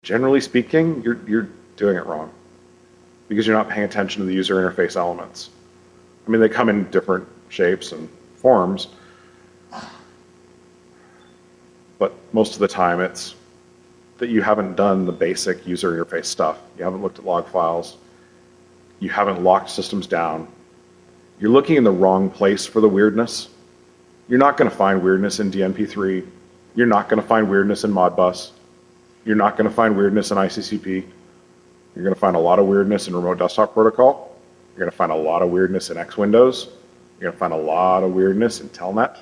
generally speaking, you're doing it wrong because you're not paying attention to the user interface elements. I mean, they come in different shapes and forms, but most of the time it's that you haven't done the basic user interface stuff. You haven't looked at log files. You haven't locked systems down. You're looking in the wrong place for the weirdness. You're not going to find weirdness in DNP3. You're not going to find weirdness in Modbus. You're not going to find weirdness in ICCP. You're going to find a lot of weirdness in Remote Desktop Protocol. You're going to find a lot of weirdness in X Windows. You're going to find a lot of weirdness in Telnet.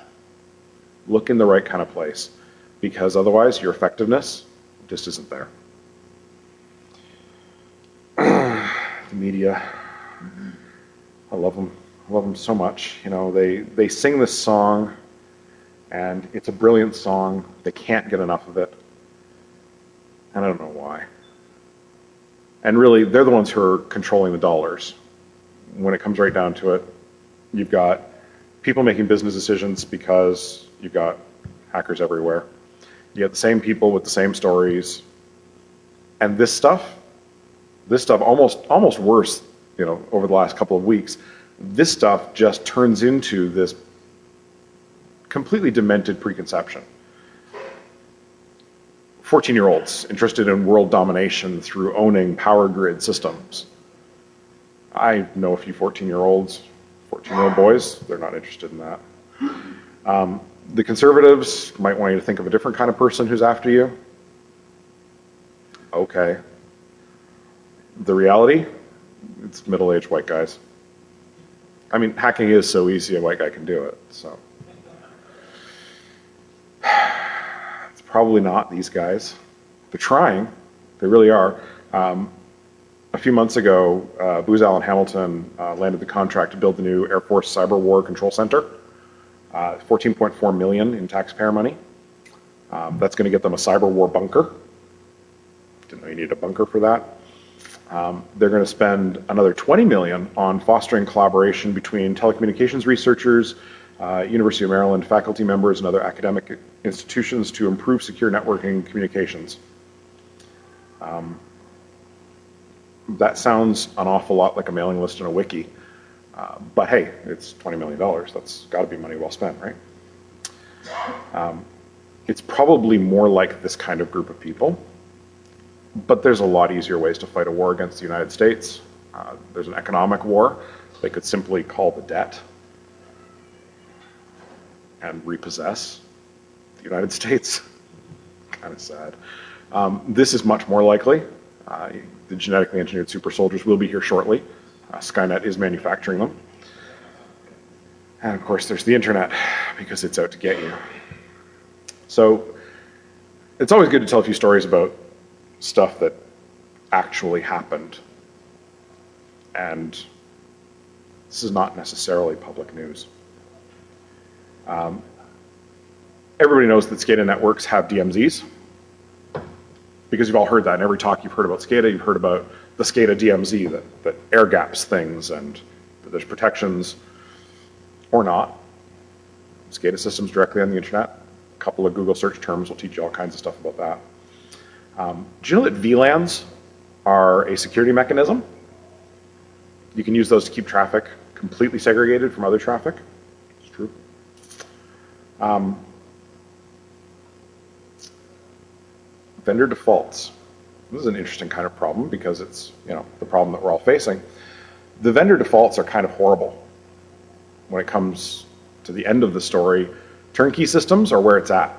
Look in the right kind of place, because otherwise your effectiveness just isn't there. The media, I love them. I love them so much. You know, they sing this song, and it's a brilliant song. They can't get enough of it, and I don't know why. And really, they're the ones who are controlling the dollars. When it comes right down to it, you've got people making business decisions because you've got hackers everywhere. You get the same people with the same stories, and this stuff almost worse, you know, over the last couple of weeks, this stuff just turns into this completely demented preconception. 14-year-olds interested in world domination through owning power grid systems. I know a few 14-year-olds, 14-year-old boys, they're not interested in that. The conservatives might want you to think of a different kind of person who's after you. Okay. The reality, it's middle-aged white guys. I mean, hacking is so easy, a white guy can do it, so. It's probably not these guys. They're trying, they really are. A few months ago, Booz Allen Hamilton landed the contract to build the new Air Force Cyber War Control Center. $14.4 million in taxpayer money. That's going to get them a cyber war bunker. Didn't know you needed a bunker for that. They're going to spend another $20 million on fostering collaboration between telecommunications researchers, University of Maryland faculty members, and other academic institutions to improve secure networking communications. That sounds an awful lot like a mailing list and a wiki. But hey, it's $20 million. That's got to be money well spent, right? It's probably more like this kind of group of people, but there's a lot easier ways to fight a war against the United States. There's an economic war. They could simply call the debt and repossess the United States. Kind of sad. This is much more likely. The genetically engineered super soldiers will be here shortly. Skynet is manufacturing them. And of course there's the internet, because it's out to get you. So it's always good to tell a few stories about stuff that actually happened. And this is not necessarily public news. Everybody knows that SCADA networks have DMZs, because you've all heard that. In every talk you've heard about SCADA, you've heard about the SCADA DMZ that air gaps things and that there's protections or not. SCADA systems directly on the internet. A couple of Google search terms will teach you all kinds of stuff about that. Do you know that VLANs are a security mechanism? You can use those to keep traffic completely segregated from other traffic. It's true. Vendor defaults. This is an interesting kind of problem because it's, you know, the problem that we're all facing. The vendor defaults are kind of horrible. When it comes to the end of the story, turnkey systems are where it's at.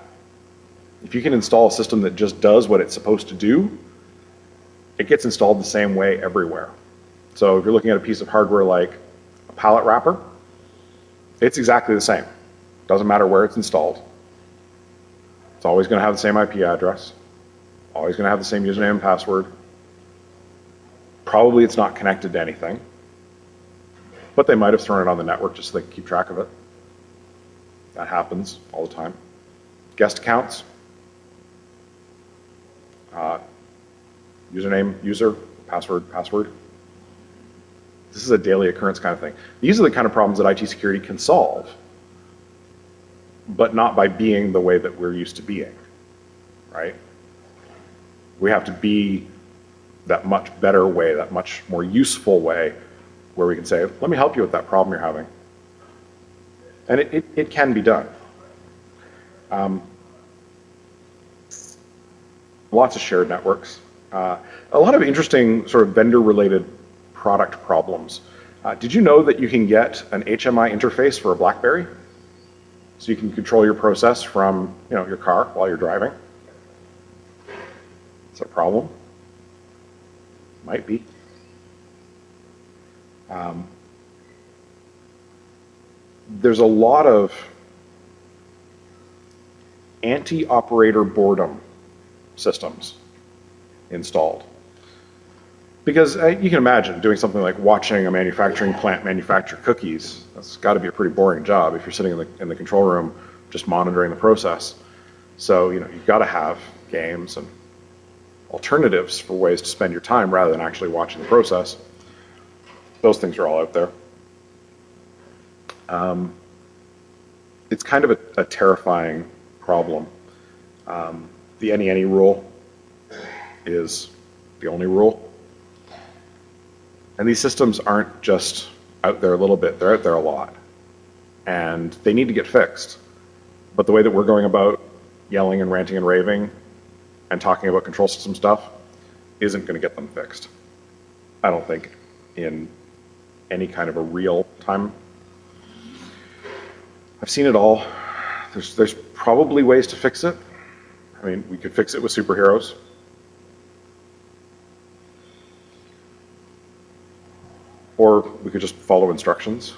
If you can install a system that just does what it's supposed to do, it gets installed the same way everywhere. So if you're looking at a piece of hardware like a pallet wrapper, it's exactly the same. Doesn't matter where it's installed. It's always going to have the same IP address. Always going to have the same username and password. Probably it's not connected to anything, but they might have thrown it on the network just so they can keep track of it. That happens all the time. Guest accounts. Username, user, password, password. This is a daily occurrence kind of thing. These are the kind of problems that IT security can solve, but not by being the way that we're used to being, right? We have to be that much better way, that much more useful way, where we can say, let me help you with that problem you're having. And it can be done. Lots of shared networks. A lot of interesting sort of vendor-related product problems. Did you know that you can get an HMI interface for a BlackBerry? So you can control your process from, you know, your car while you're driving? Is that a problem? Might be. There's a lot of anti-operator boredom systems installed. Because you can imagine doing something like watching a manufacturing plant manufacture cookies. That's got to be a pretty boring job if you're sitting in the control room just monitoring the process. So, you know, you've got to have games and alternatives for ways to spend your time rather than actually watching the process. Those things are all out there. It's kind of a terrifying problem. The any rule is the only rule. And these systems aren't just out there a little bit, they're out there a lot. And they need to get fixed. But the way that we're going about yelling and ranting and raving and talking about control system stuff isn't going to get them fixed. I don't think in any kind of a real time. I've seen it all. There's probably ways to fix it. I mean, we could fix it with superheroes. Or we could just follow instructions.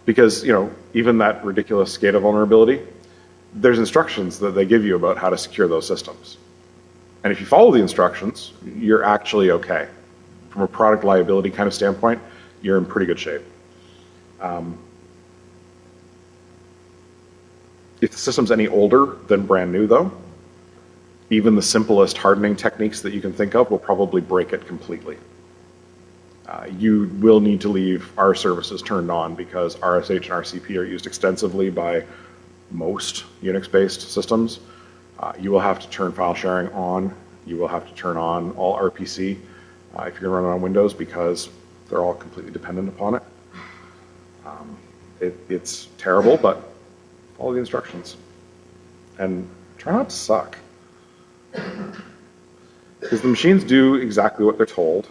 Because, you know, even that ridiculous SCADA vulnerability, there's instructions that they give you about how to secure those systems. And if you follow the instructions, you're actually okay. From a product liability kind of standpoint, you're in pretty good shape. If the system's any older than brand new, though, even the simplest hardening techniques that you can think of will probably break it completely. You will need to leave our services turned on because RSH and RCP are used extensively by most Unix-based systems. You will have to turn file sharing on. You will have to turn on all RPC if you're going to run it on Windows because they're all completely dependent upon it. It's terrible, but follow the instructions. And try not to suck. Because the machines do exactly what they're told.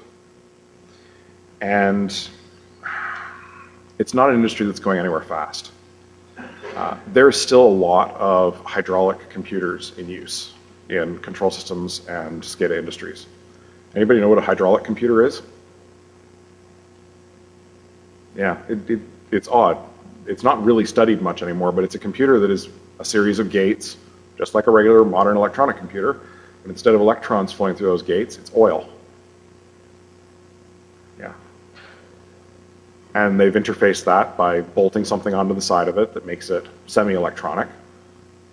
And it's not an industry that's going anywhere fast. There's still a lot of hydraulic computers in use in control systems and SCADA industries. Anybody know what a hydraulic computer is? Yeah, it's odd. It's not really studied much anymore, but it's a computer that is a series of gates, just like a regular modern electronic computer, but instead of electrons flowing through those gates, it's oil. Yeah. And they've interfaced that by bolting something onto the side of it that makes it semi-electronic.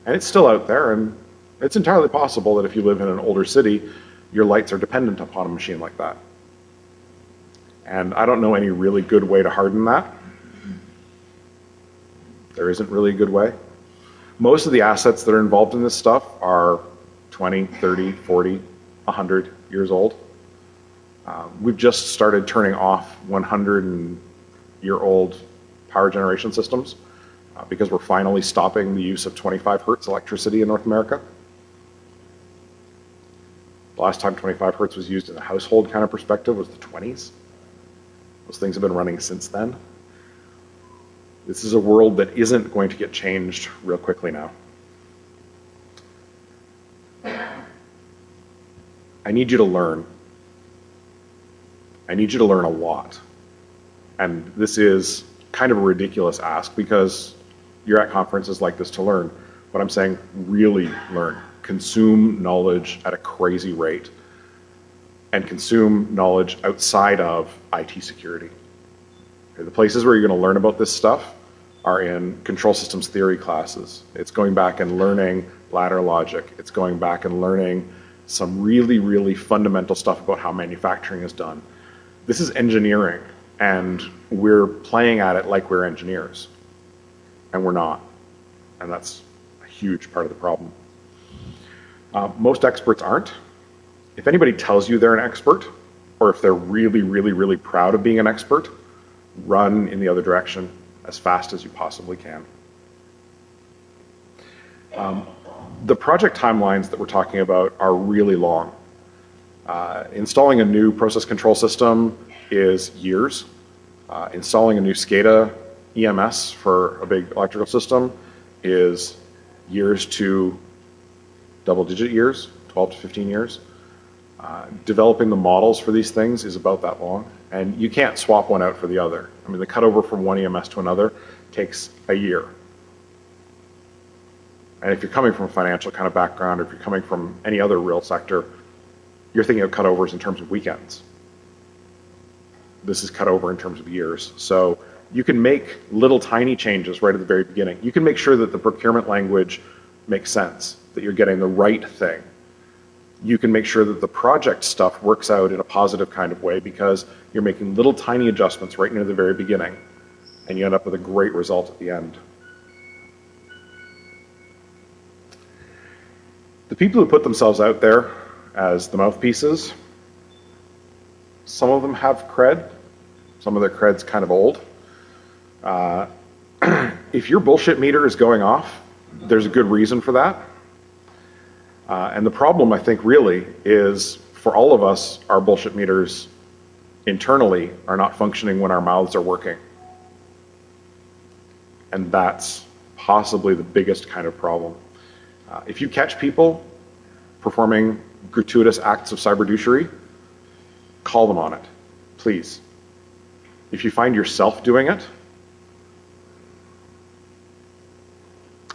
And it's still out there, and it's entirely possible that if you live in an older city, your lights are dependent upon a machine like that. And I don't know any really good way to harden that. There isn't really a good way. Most of the assets that are involved in this stuff are 20, 30, 40, 100 years old. We've just started turning off 100-year-old power generation systems because we're finally stopping the use of 25 hertz electricity in North America. The last time 25 hertz was used in a household kind of perspective was the 20s. Those things have been running since then. This is a world that isn't going to get changed real quickly now. I need you to learn. I need you to learn a lot. And this is kind of a ridiculous ask because you're at conferences like this to learn. But I'm saying really learn. Consume knowledge at a crazy rate. And consume knowledge outside of IT security. The places where you're going to learn about this stuff are in control systems theory classes. It's going back and learning ladder logic. It's going back and learning some really, really fundamental stuff about how manufacturing is done. This is engineering, and we're playing at it like we're engineers, and we're not. And that's a huge part of the problem. Most experts aren't. If anybody tells you they're an expert, or if they're really, really, really proud of being an expert, run in the other direction as fast as you possibly can. The project timelines that we're talking about are really long. Installing a new process control system is years. Installing a new SCADA EMS for a big electrical system is years to double-digit years, 12 to 15 years. Developing the models for these things is about that long, and you can't swap one out for the other. I mean, the cutover from one EMS to another takes a year. And if you're coming from a financial kind of background, or if you're coming from any other real sector, you're thinking of cutovers in terms of weekends. This is cutover in terms of years. So you can make little tiny changes right at the very beginning. You can make sure that the procurement language makes sense, that you're getting the right thing. You can make sure that the project stuff works out in a positive kind of way because you're making little tiny adjustments right near the very beginning, and you end up with a great result at the end. The people who put themselves out there as the mouthpieces, some of them have cred, some of their cred's kind of old. If your bullshit meter is going off, there's a good reason for that. And the problem, I think, really is for all of us, our bullshit meters internally are not functioning when our mouths are working. And that's possibly the biggest kind of problem. If you catch people performing gratuitous acts of cyberdouchery, call them on it, please. If you find yourself doing it,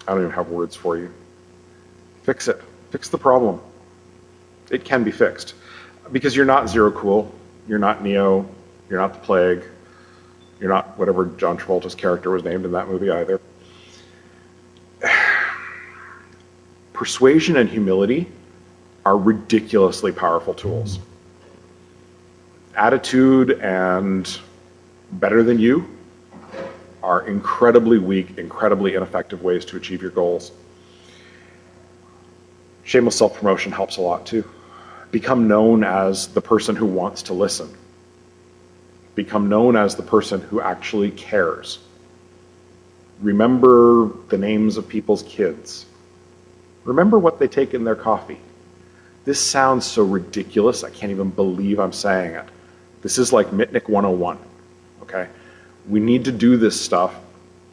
I don't even have words for you. Fix it. Fix the problem. It can be fixed. Because you're not Zero Cool, you're not Neo, you're not the Plague, you're not whatever John Travolta's character was named in that movie either. Persuasion and humility are ridiculously powerful tools. Attitude and better than you are incredibly weak, incredibly ineffective ways to achieve your goals. Shameless self-promotion helps a lot too. Become known as the person who wants to listen. Become known as the person who actually cares. Remember the names of people's kids. Remember what they take in their coffee. This sounds so ridiculous, I can't even believe I'm saying it. This is like Mitnick 101, okay? We need to do this stuff.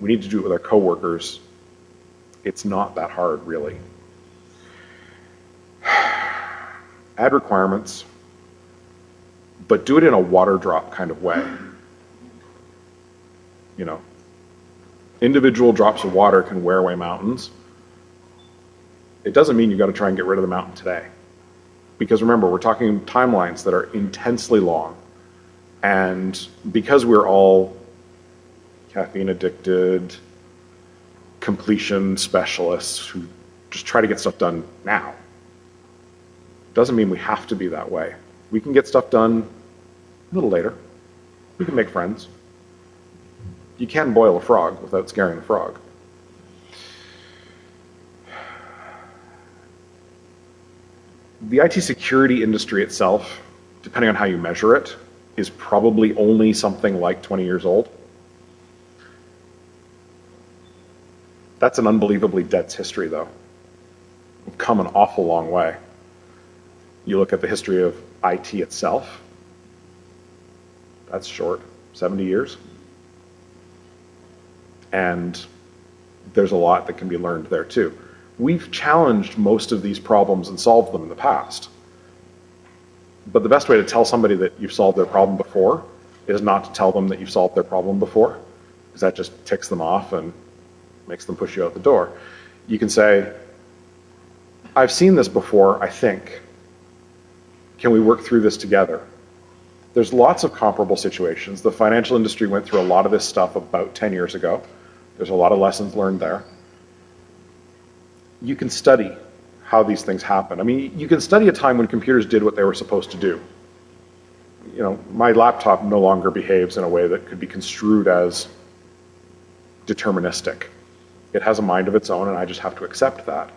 We need to do it with our coworkers. It's not that hard, really. Add requirements, but do it in a water drop kind of way. You know, individual drops of water can wear away mountains. It doesn't mean you've got to try and get rid of the mountain today. Because remember, we're talking timelines that are intensely long. And because we're all caffeine addicted, completion specialists who just try to get stuff done now, doesn't mean we have to be that way. We can get stuff done a little later. We can make friends. You can boil a frog without scaring the frog. The IT security industry itself, depending on how you measure it, is probably only something like 20 years old. That's an unbelievably dense history, though. We've come an awful long way. You look at the history of IT itself, that's short, 70 years. And there's a lot that can be learned there too. We've challenged most of these problems and solved them in the past. But the best way to tell somebody that you've solved their problem before is not to tell them that you've solved their problem before, because that just ticks them off and makes them push you out the door. You can say, I've seen this before, I think. Can we work through this together? There's lots of comparable situations. The financial industry went through a lot of this stuff about 10 years ago. There's a lot of lessons learned there. You can study how these things happen. I mean, you can study a time when computers did what they were supposed to do. You know, my laptop no longer behaves in a way that could be construed as deterministic. It has a mind of its own, and I just have to accept that.